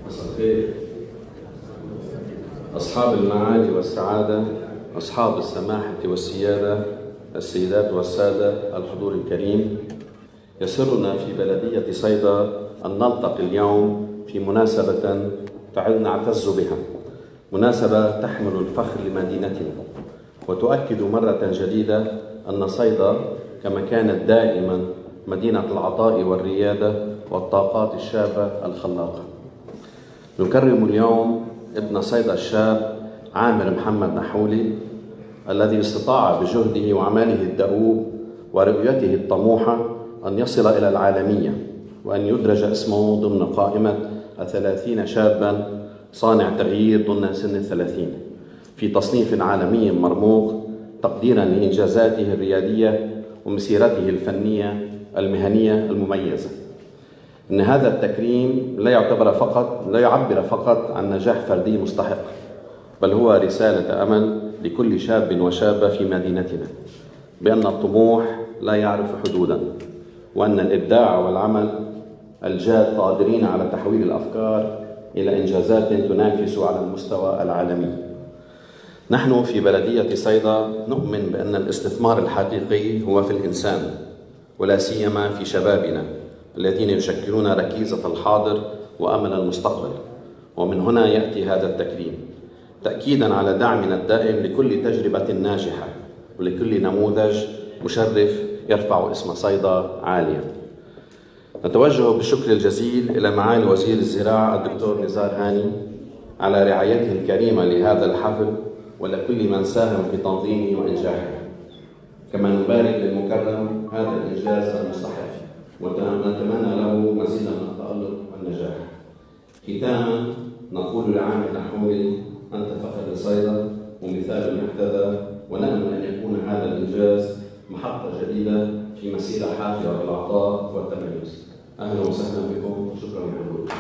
مساء الخير أصحاب المعالي والسعادة، أصحاب السماحة والسيادة، السيدات والسادة، الحضور الكريم. يسرنا في بلدية صيدا أن نلتقي اليوم في مناسبة نعتز بها، مناسبة تحمل الفخر لمدينتنا وتؤكد مرة جديدة أن صيدا كما كانت دائما مدينة العطاء والريادة والطاقات الشابة الخلاقة. نكرم اليوم ابن صيدا الشاب عامر محمد نحولي الذي استطاع بجهده وعمله الدؤوب ورؤيته الطموحة أن يصل إلى العالمية وأن يدرج اسمه ضمن قائمة 30 شابا صانع تغيير ضمن سن 30 في تصنيف عالمي مرموق تقديرا لإنجازاته الريادية ومسيرته الفنية المهنية المميزة. إن هذا التكريم لا يعبر فقط عن نجاح فردي مستحق، بل هو رسالة أمل لكل شاب وشابة في مدينتنا بأن الطموح لا يعرف حدودا، وأن الإبداع والعمل الجاد قادرين على تحويل الأفكار إلى إنجازات تنافس على المستوى العالمي. نحن في بلدية صيدا نؤمن بأن الاستثمار الحقيقي هو في الإنسان، ولا سيما في شبابنا الذين يشكلون ركيزة الحاضر وأمل المستقبل. ومن هنا يأتي هذا التكريم تأكيدا على دعمنا الدائم لكل تجربة ناجحة ولكل نموذج مشرف يرفع اسم صيدا عاليا. نتوجه بالشكر الجزيل إلى معالي وزير الزراعة الدكتور نزار هاني على رعايته الكريمة لهذا الحفل ولكل من ساهم في تنظيمه وإنجاحه. كما نبارك للمكرم هذا الإنجاز المستحق ونتمنى له مزيدا من التألق والنجاح. ختاما نقول لعامر نحولي أنت فخر لصيدا ومثال يحتذى، ونأمل أن يكون هذا الإنجاز محطة جديدة في مسيرة حافلة بالعطاء والتميز. أهلا وسهلا بكم، شكرا لحضوركم.